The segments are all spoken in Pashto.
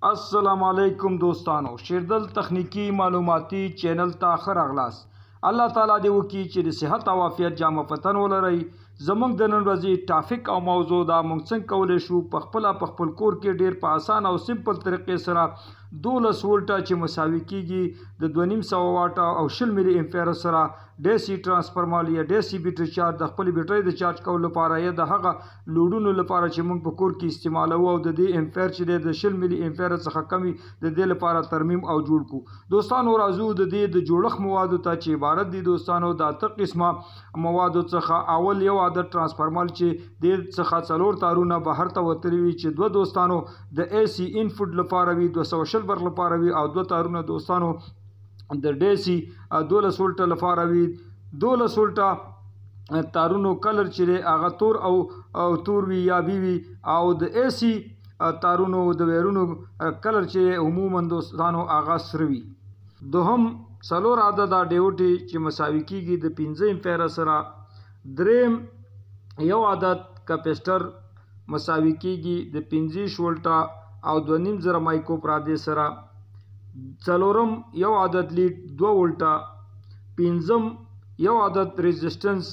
अस्सलाम वालेकुम दोस्तانو शेरदल तखनीकी मालूमाती चैनल ता खर अगलास अल्लाह ताला दे वकी چې د صحت او عافیت جامه پتن ولري زمونږ د نن ورځې ټاپک او موضوع دا مونږ څنګه کولای شو په خپل کور کې ډیر په اسان او سمپل طریقې سره 12 وولټه چې مساوي کیږي د 2.5 واټه او 10 ملي امپیر سره ډیسی ټرانسفارمر یا ډیسی بیټری چارج د خپل بیټری د چارج کولو لپاره یا د هغه لوډونو لپاره چې مونږ په کور کې استعمالوو او د دې امپیر چې د 10 ملي امپیر څخه کمی د دې لپاره ترمیم او جوړ کو دوستانو راځو د دې د جوړښت موادو ته چې عبارت دي دوستانو د اته قسمه موادو څخه اول یو عادت ترانسفارمر چې د څخه څلور تارونه بهر ته وتلی وي چې دوه دوستانو د اي سي انپوټ لپاره وي 220 برق لپاره وي او دوه تارونه دوستانو د ډیسی 12 وولټه لپاره وي 12 وولټه تارونو کلر چې هغه تور او تور وي یا بي وي او د اي سي تارونو د ویرونو کلر چې عموما دوستانو هغه سره وي دوهم څلور عدد ډیوټي چې مساوي کیږي د 15 امپیر سره دریم یو عدد کپسټر مساوي کیږي د 15 وولټه او 2.5 مایکرو پرادې سره څلورم یو عدد لیډ 2 وولټه پنځم یو عدد ریزिस्टेंस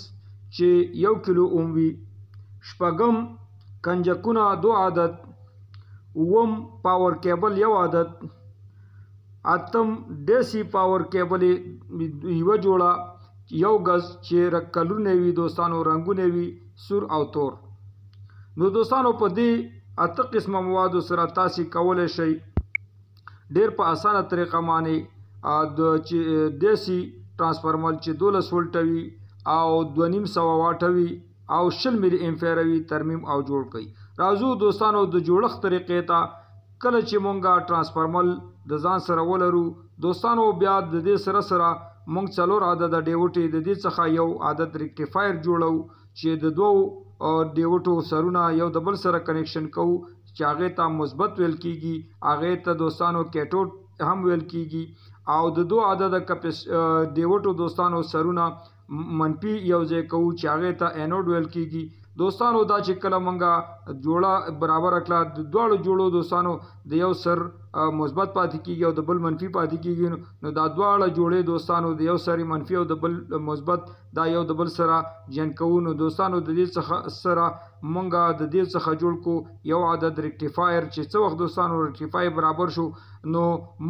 چې 1 کیلو اوم وي شپږم کنجکونه 2 عدد اوم پاور کیبل یو عدد اتم ډیسی پاور کیبل یو جوړه یو غز چې کلرونه وي دوستانو رنگونه وي سور او تور نو دوستانو په دې اته قسمه موادو سره تاسو کولای شئ ډیر په اسانه طریقه باندې د دیسی ترانسفارمر چې 12 وولټه وي او 2.5 واټه وي او 10 ملي امپیر وي ترمیم او جوړ کړئ راځو دوستانو د جوړښت طریقې ته کله چې مونږه ترانسفارمر د ځان سره ولرو دوستانو بیا د دې سره مونږ څلور عدد ډیوټي د دې څخه یو عدد ریکټیفایر جوړو چې د دوه ډیوټو سرونه یو د بل سره کنیکشن کوو چې هغه ته مثبت ویل کیږي هغه ته دوستانو کیټوډ هم ویل کیږي او د دوه عدد ډیوټو دوستانو سرونه منفي یو ځای کوو چې هغه ته انوډ ویل کیږي دوستانو دا چې کله مونږه جوړه برابر کړه د دوه جوړو دوستانو د یو سر مثبت پاتې کیږي او د بل منفي پاتې کیږي نو دا دواړه جوړې دوستانو د یو سر منفي او د بل مثبت دا یو د بل سره جن کوو نو دوستانو د دې څخه سره مونږه د دې څخه جوړ کو یو عدد ریکټیفایر چې څو وخت دوستانو ریکټیفایر برابر شو نو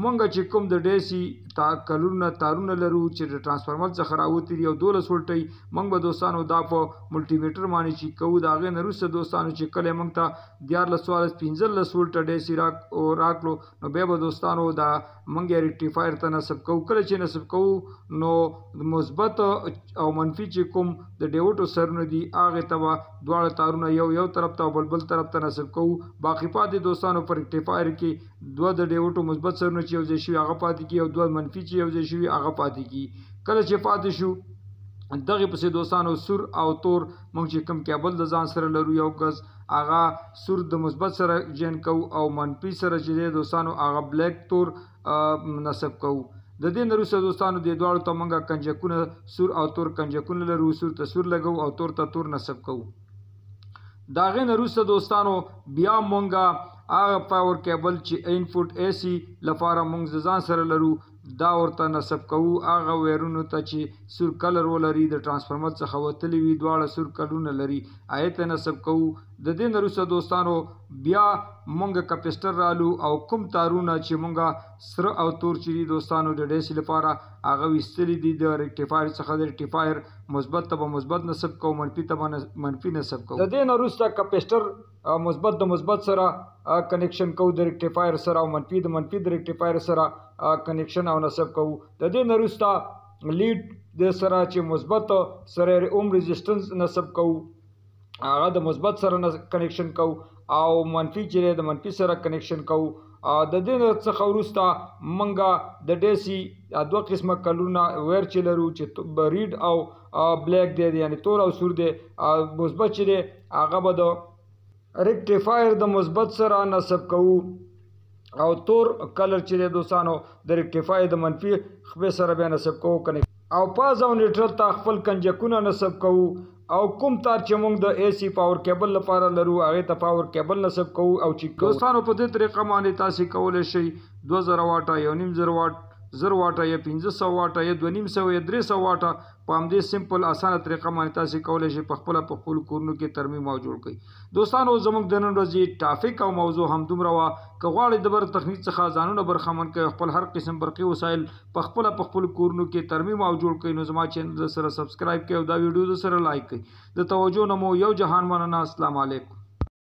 مونږه چې کوم د ډیسی تارونه لرو چې د ترانسفارمر څخه راوتی دی او 12 وولټي مونږ به دوستانو دا په ملټي میټر باندې چې کوو دا غي نرسته دوستانو چې کله مونږ ته 14 وولټه ډیسی راکلو نو بیا به دوستانو دا مونږه ریکټیفایر ته نصب کوو کله چې نصب کوو نو مثبت او منفي چې کوم د ډیوټو سرونه دي هغه ته دواړه تارونه یو طرف ته او بل طرف ته نصب کوو باقی پاتې دوستانو پر ریکټیفایر کې دوه د ډیوټو مثبت سرونه چې یو ځای شي هغه پاتې کی او دوه منفي چې یو ځای شي هغه پاتې کی کله چې پاتې شو دغه پسې دوستانو سور او تور مونږ چې کوم کیبل د ځان سره لرو یو غز هغه سور د مثبت سره جن کو او منفي سره چې دوستانو هغه بلیک تور نصب کو د دې نرسته دوستانو د دوړو ته مونږه کنجکونه سور او تور کنجکونه لرو سور ته سور لګو او تور ته تور نصب کو داغه نرسته دوستانو بیا مونږه هغه پاور کیبل چې انپوټ اي سي لپاره مونږ ځان سره لرو دا ورته نصب کوو هغه ویرونو ته چې سور کلر ولري د ترانسفارمر څخه وتلی وي دواړه سور کلرونه لري آیت نصب کوو د دې نرسته دوستانو بیا مونږ کپسټر رالو او کوم تارونه چې مونږه سره او تور چې دوستانو د ډیسی لپاره هغه وستلی دي د ریکټیفایر څخه د ریکټیفایر مثبت ته مثبت نصب کوو منفي ته منفي نصب کوو د دې نرسته کپسټر مثبت د مثبت سره کنیکشن کوو د ریکټیفایر سره او منفي د ریکټیفایر سره کنیکشن او نصب کوو د دې نرسته لیډ د سره چې مثبت سره اوم ریزिस्टेंस نصب کوو هغه د مثبت سره کنیکشن کو او منفي چې د منفي سره کنیکشن کو د دې څخه وروسته مونږه د ډیسی دوه قسمه کلرونه ویر چې لرو چې ریډ او بلیک دی یعنی تور او سور دی مثبت چې دی هغه به د ریکټیفایر د مثبت سره نصب کوو او تور کلر چې دوستانو د ریکټیفایر د منفي خبر سره به نصب کوو او پاز او نیوټرل ته خپل کنجکونه نصب کوو او کوم تار چې موږ د AC پاور کیبل لپاره لرو هغه ته پاور کیبل نصب کوو او چې دوستانو په دې طریقه باندې تاسو کولای شئ 2000 واټه 1.5 واټ 0 واټه یا 1500 واټه یا 250 یا 300 واټه په همدې سمپل اسانه طریقه باندې تاسو کولای شئ په خپل کورونو کې ترمیم او جوړ کړئ دوستانو زموږ د نن ورځې ټاپک او موضوع هم دومره وا که غواړئ د بر تخنیک څخه ځانونه برخمن کړئ خپل هر قسم برقي وسایل په خپل کورونو کې ترمیم او جوړ کړئ نو زما چینل سره سبسکرایب کړئ او دا ویډیو سره لایک کړئ د توجه نمو یو جهان مننه السلام علیکم